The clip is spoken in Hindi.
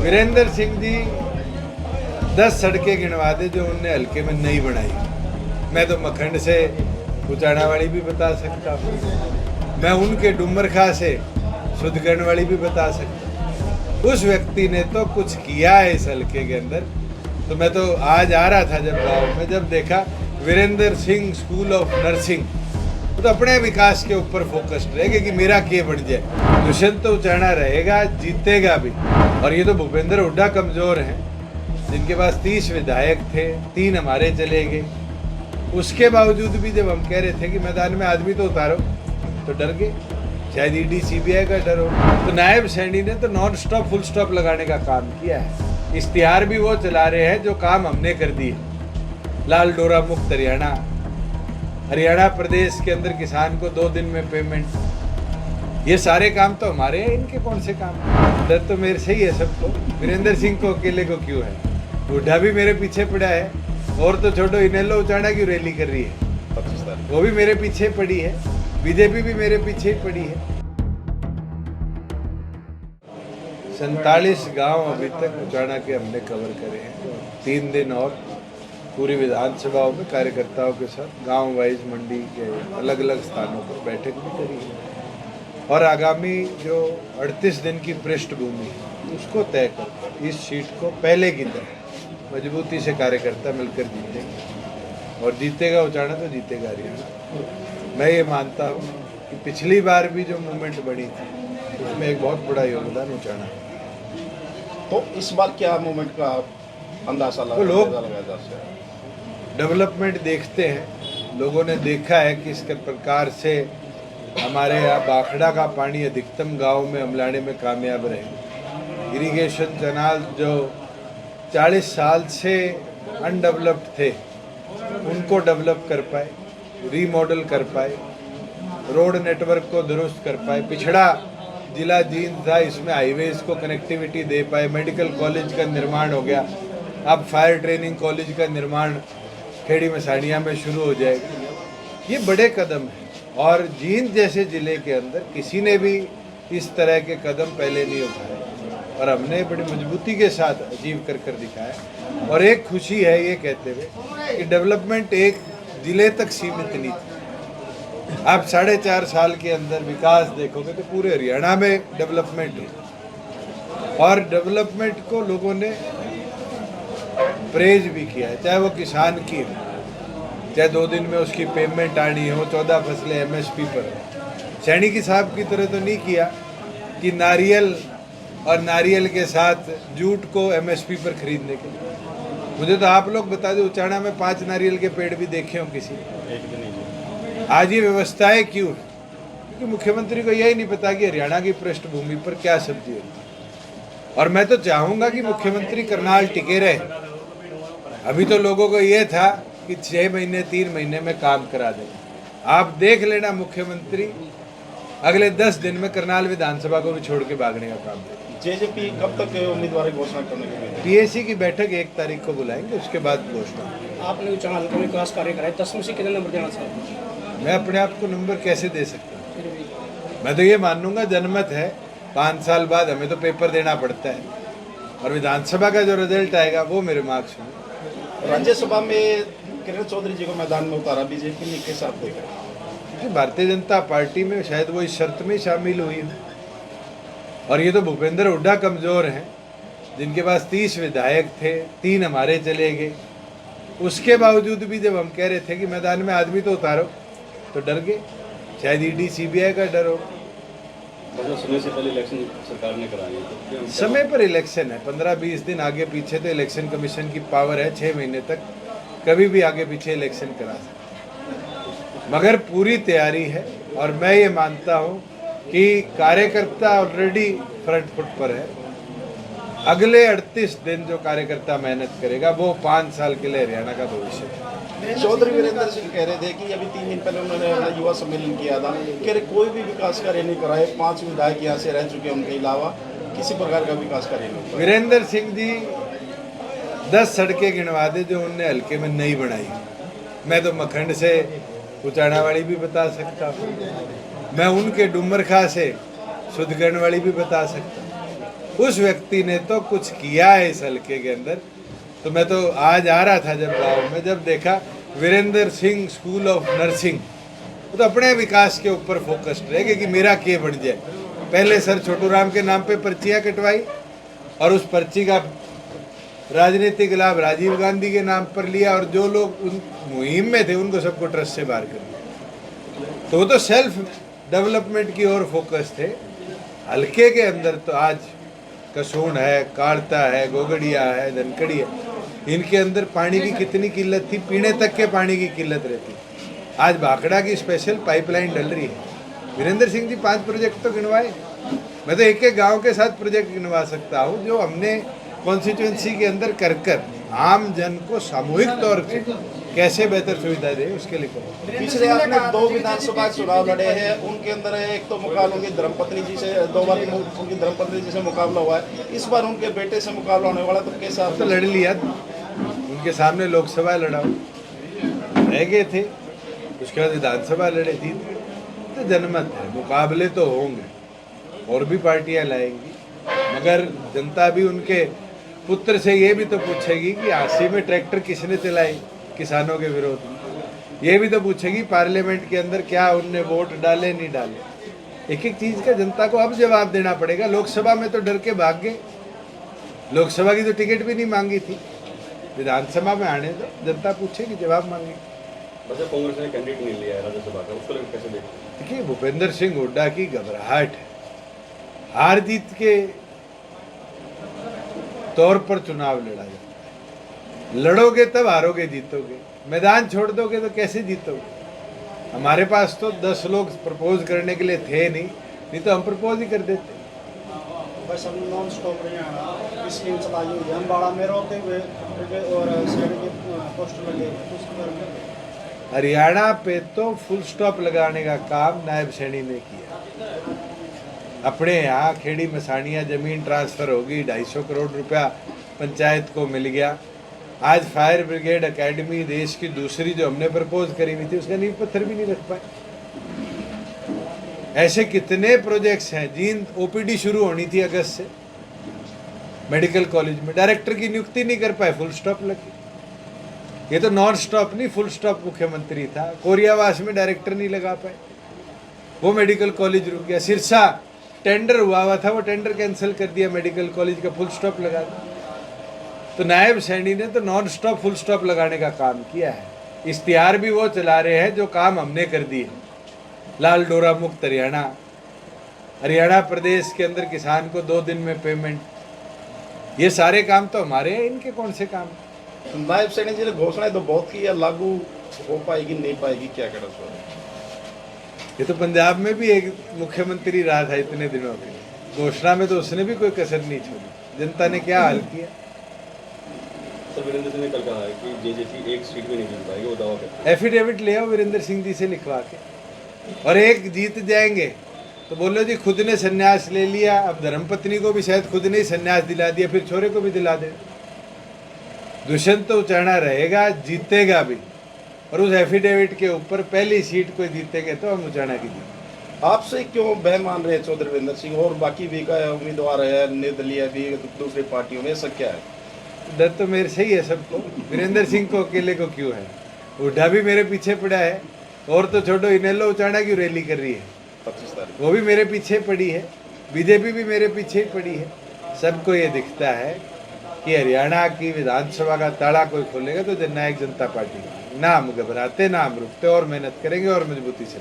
वीरेंद्र सिंह जी 10 सड़कें गिनवा दे जो उनने हल्के में नहीं बनाई। मैं तो मखंड से उचाना वाली भी बता सकता हूँ, मैं उनके डुमरखा से सुधगढ़ वाली भी बता सकता हूँ। उस व्यक्ति ने तो कुछ किया है इस हल्के के अंदर। तो मैं तो आज आ रहा था जब गाँव में, जब देखा Virendra Singh school of nursing, तो अपने विकास के ऊपर फोकस्ड रहेगा कि मेरा के बढ़ जाए। दुष्यंत तो उचाना रहेगा, जीतेगा भी। और ये तो भूपेंद्र हुड्डा कमजोर हैं, जिनके पास 30 विधायक थे, 3 हमारे चले गए। उसके बावजूद भी जब हम कह रहे थे कि मैदान में आदमी तो उतारो, तो डर गए। शायद ईडी सीबीआई का डर हो। तो नायब सैनी ने तो नॉन स्टॉप फुल स्टॉप लगाने का काम किया है। इश्तिहार भी वो चला रहे हैं जो काम हमने कर दिए। लाल डोरा मुक्त हरियाणा, हरियाणा प्रदेश के अंदर किसान को 2 दिन में पेमेंट, ये सारे काम तो हमारे हैं। इनके कौन से काम? डर तो मेरे से ही है सबको। वीरेंद्र सिंह को अकेले को क्यों है? हुड्डा भी मेरे पीछे पड़ा है, और तो छोटो इनेलो उचाना की रैली कर रही है, वो भी मेरे पीछे पड़ी है, बीजेपी भी मेरे पीछे ही पड़ी है। 47 गांव अभी तक उचाना के हमने कवर करे हैं। 3 दिन और पूरी विधानसभाओं में कार्यकर्ताओं के साथ गांव वाइज मंडी के अलग अलग स्थानों पर बैठक भी करी है। और आगामी जो 38 दिन की पृष्ठभूमि है उसको तय कर इस सीट को पहले की तरह मजबूती से कार्यकर्ता मिलकर जीतेंगे, और जीतेगा उचाना तो जीतेगा हरियाणा। मैं ये मानता हूँ कि पिछली बार भी जो मूवमेंट बनी थी उसमें एक बहुत बड़ा योगदान उचाना। तो इस बार क्या मूवमेंट का अंदाजा तो लोग डेवलपमेंट देखते हैं, लोगों ने देखा है कि इस प्रकार से हमारे यहाँ बाखड़ा का पानी अधिकतम गांव में हमलाने में कामयाब रहे। इरिगेशन कैनाल जो 40 साल से अनडेवलप्ड थे उनको डेवलप कर पाए, रीमॉडल कर पाए, रोड नेटवर्क को दुरुस्त कर पाए। पिछड़ा जिला जींद था, इसमें हाईवेज को कनेक्टिविटी दे पाए। मेडिकल कॉलेज का निर्माण हो गया, अब फायर ट्रेनिंग कॉलेज का निर्माण खेड़ी मसानिया में शुरू हो जाएगा। ये बड़े कदम हैं, और जींद जैसे ज़िले के अंदर किसी ने भी इस तरह के कदम पहले नहीं उठाए, और हमने बड़ी मजबूती के साथ अचीव कर दिखाया। और एक खुशी है ये कहते हुए कि डेवलपमेंट एक ज़िले तक सीमित नहीं थी। आप 4.5 साल के अंदर विकास देखोगे तो पूरे हरियाणा में डेवलपमेंट हो, और डेवलपमेंट को लोगों ने प्रेज भी किया है, चाहे वो किसान की हो, चाहे 2 दिन में उसकी पेमेंट आनी हो, 14 फसलें MSP पर। सैनी की साहब की तरह तो नहीं किया कि नारियल और नारियल के साथ जूट को MSP पर खरीदने के लिए। मुझे तो आप लोग बता दो, उचाना में 5 नारियल के पेड़ भी देखे हों किसी? एक भी नहीं। आज ये व्यवस्थाएं क्यों? क्योंकि मुख्यमंत्री को यही नहीं पता कि हरियाणा की पृष्ठभूमि पर क्या सब्जी होती है। और मैं तो चाहूँगा कि मुख्यमंत्री करनाल टिके रहे। अभी तो लोगों को ये था कि 6 महीने 3 महीने में काम करा देंगे। आप देख लेना, मुख्यमंत्री अगले 10 दिन में करनाल विधानसभा को भी छोड़ के भागने का काम करें। जेजेपी कब तक उम्मीदवार की घोषणा करने के लिए? PAC की बैठक 1 तारीख को बुलाएंगे, उसके बाद घोषणा। आपने उचाना हल्के में विकास कार्य कराए, 10 में से कितने नंबर देना चाहते? मैं अपने आप को नंबर कैसे दे सकता हूँ? मैं तो ये मानूंगा जनमत है, 5 साल बाद हमें तो पेपर देना पड़ता है, और विधानसभा का जो रिजल्ट आएगा वो मेरे मार्क्स होंगे। राज्यसभा में किरण चौधरी जी को मैदान में उतारा बीजेपी ने, कैसे आप देख रहे हैं? भारतीय जनता पार्टी में शायद वो इस शर्त में शामिल हुई है। और ये तो भूपेंद्र हुड्डा कमजोर हैं, जिनके पास 30 विधायक थे, 3 हमारे चले गए। उसके बावजूद भी जब हम कह रहे थे कि मैदान में आदमी तो उतारो, तो डर गए। शायद ईडी सीबीआई का डर हो। मतलब समय से पहले इलेक्शन सरकार ने कराया है, समय पर इलेक्शन है, 15-20 दिन आगे पीछे तो इलेक्शन कमीशन की पावर है, 6 महीने तक कभी भी आगे पीछे इलेक्शन करा सकते, मगर पूरी तैयारी है। और मैं ये मानता हूँ कि कार्यकर्ता ऑलरेडी फ्रंट फुट पर है। अगले 38 दिन जो कार्यकर्ता मेहनत करेगा वो 5 साल के लिए हरियाणा का भविष्य है। चौधरी वीरेंद्र सिंह कह रहे थे कि अभी 3 दिन पहले उन्होंने अपना युवा सम्मेलन किया था, कह रहे कोई भी विकास कार्य नहीं कराए, 5 विधायक यहाँ से रह चुके हैं, उनके अलावा किसी प्रकार का विकास कार्य नहीं। वीरेंद्र सिंह जी 10 सड़कें गिनवा दे जो उनने हल्के में नहीं बनाई। मैं तो मखंड से उचाना वाली भी बता सकता हूँ, मैं उनके डुमरखा से सुधगढ़ वाली भी बता सकता हूँ। उस व्यक्ति ने तो कुछ किया है इस हल्के के अंदर। तो मैं तो आज आ रहा था जब गाँव में, जब देखा Virendra Singh school of nursing, वो तो अपने विकास के ऊपर फोकस्ड रहे कि मेरा के बन जाए। पहले सर छोटू राम के नाम पे पर्चियाँ कटवाई और उस पर्ची का राजनीतिक लाभ राजीव गांधी के नाम पर लिया, और जो लोग उन मुहिम में थे उनको सबको ट्रस्ट से बाहर कर दिया। तो वो तो सेल्फ डेवलपमेंट की ओर फोकस थे। हल्के के अंदर तो आज कसोण है, काड़ता है, गोगड़िया है, धनखड़ी है, इनके अंदर पानी की कितनी किल्लत थी, पीने तक के पानी की किल्लत रहती। आज भाखड़ा की स्पेशल पाइपलाइन डल रही है। वीरेंद्र सिंह जी 5 प्रोजेक्ट तो गिनवाए। मैं तो एक एक गांव के साथ प्रोजेक्ट गिनवा सकता हूँ जो हमने कॉन्स्टिट्यूंसी के अंदर कर कर आम जन को सामूहिक तौर पे कैसे बेहतर सुविधा दे उसके लिए करो। पिछले आपने 2 विधानसभा चुनाव लड़े हैं, उनके अंदर एक तो मुकाबला उनकी धर्मपत्नी जी से, 2 बार उनकी धर्मपत्नी जी से मुकाबला हुआ है, इस बार उनके बेटे से मुकाबला होने वाला, तो कैसा तो लड़ लिया, उनके सामने लोकसभा लड़ा, रह गए थे, उसके बाद विधानसभा लड़े थी। तो जनमत है, मुकाबले तो होंगे और भी पार्टियां लाएंगी, मगर जनता भी उनके पुत्र से ये भी तो पूछेगी कि 80 में ट्रैक्टर किसने चलाई किसानों के विरोध में। ये भी तो पूछेगी पार्लियामेंट के अंदर क्या उनने वोट डाले नहीं डाले। एक एक चीज़ का जनता को अब जवाब देना पड़ेगा। लोकसभा में तो डर के भाग गए, लोकसभा की तो टिकट भी नहीं मांगी थी, विधानसभा में आने दो, जनता पूछेगी, जवाब मांगेगी। वैसे कांग्रेस ने कैंडिडेट नहीं लिया है राज्यसभा का, उसको लेकर कैसे देखते हैं? देखिए, भूपेंद्र सिंह हुड्डा की घबराहट है, हार जीत के तौर पर चुनाव लड़ा जाता है। लड़ोगे तब हारोगे, जीतोगे। मैदान छोड़ दोगे तो कैसे जीतोगे। हमारे पास तो 10 लोग प्रपोज करने के लिए थे नहीं तो हम प्रपोज ही कर देते। बस हम नॉन स्टॉप रहे स्कीम चलाई हुई है, हम बाड़ा में रोते हुए और साइड के पोस्टर लगे उसके बारे में। हरियाणा पे तो फुल स्टॉप लगाने का काम नायब सैनी ने किया। अपने यहाँ खेड़ी मसानिया जमीन ट्रांसफ़र होगी, 250 करोड़ रुपया पंचायत को मिल गया। आज फायर ब्रिगेड एकेडमी देश की दूसरी जो हमने प्रपोज करी हुई थी उसका नींव पत्थर भी नहीं रख पाए। ऐसे कितने प्रोजेक्ट्स हैं। जींद ओपीडी शुरू होनी थी अगस्त से, मेडिकल कॉलेज में डायरेक्टर की नियुक्ति नहीं कर पाए, फुल स्टॉप लगी। ये तो नॉन स्टॉप नहीं फुल स्टॉप मुख्यमंत्री था। कोरियावास में डायरेक्टर नहीं लगा पाए, वो मेडिकल कॉलेज रुक गया। सिरसा टेंडर हुआ था, वो टेंडर कैंसिल कर दिया, मेडिकल कॉलेज का फुल स्टॉप लगा दिया। तो नायब सैनी ने तो नॉन स्टॉप फुल स्टॉप लगाने का काम किया है। इश्तिहार भी वो चला रहे हैं जो काम हमने कर दिए। लाल डोरा मुक्त हरियाणा, हरियाणा प्रदेश के अंदर किसान को 2 दिन में पेमेंट, ये सारे काम तो हमारे हैं, इनके कौन से काम। नायब सैनी जी ने घोषणाएं तो बहुत की, या लागू हो पाएगी नहीं पाएगी, क्या कहना सर? ये तो पंजाब में भी एक मुख्यमंत्री रहा था इतने दिनों के, घोषणा में तो उसने भी कोई कसर नहीं छोड़ी। जनता ने क्या हाल किया। सर वीरेंद्र सिंह ने कल कहा है कि जेजेपी एक सीट भी नहीं जीत पाएगी, वो दावा करते हैं। एफिडेविट ले आओ वीरेंद्र सिंह जी से लिखवा के, और एक जीत जाएंगे तो बोलो जी खुद ने संन्यास ले लिया। अब धर्मपत्नी को भी शायद खुद ने ही संन्यास दिला दिया, फिर छोरे को भी दिला दे। दुष्यंत तो उचाना रहेगा, जीतेगा भी, और उस एफिडेविट के ऊपर पहली सीट कोई जीतेंगे तो हम उचाना की जीत। आपसे क्यों बह मान रहे हैं चौधरी वीरेंद्र सिंह, और बाकी भी का उम्मीदवार है निर्दलीय भी दूसरी पार्टियों में, ऐसा क्या है? डर तो मेरे से ही है सबको, वीरेंद्र सिंह को अकेले को क्यों है। हुड्डा भी मेरे पीछे पड़ा है, और तो छोटो इनेलो उचाना की रैली कर रही है 25 तारीख, वो भी मेरे पीछे पड़ी है, बीजेपी भी मेरे पीछे ही पड़ी है। सबको ये दिखता है कि हरियाणा की विधानसभा का ताला कोई खोलेगा तो जननायक जनता पार्टी। ना हम घबराते, ना हम रुकते, और मेहनत करेंगे और मजबूती से।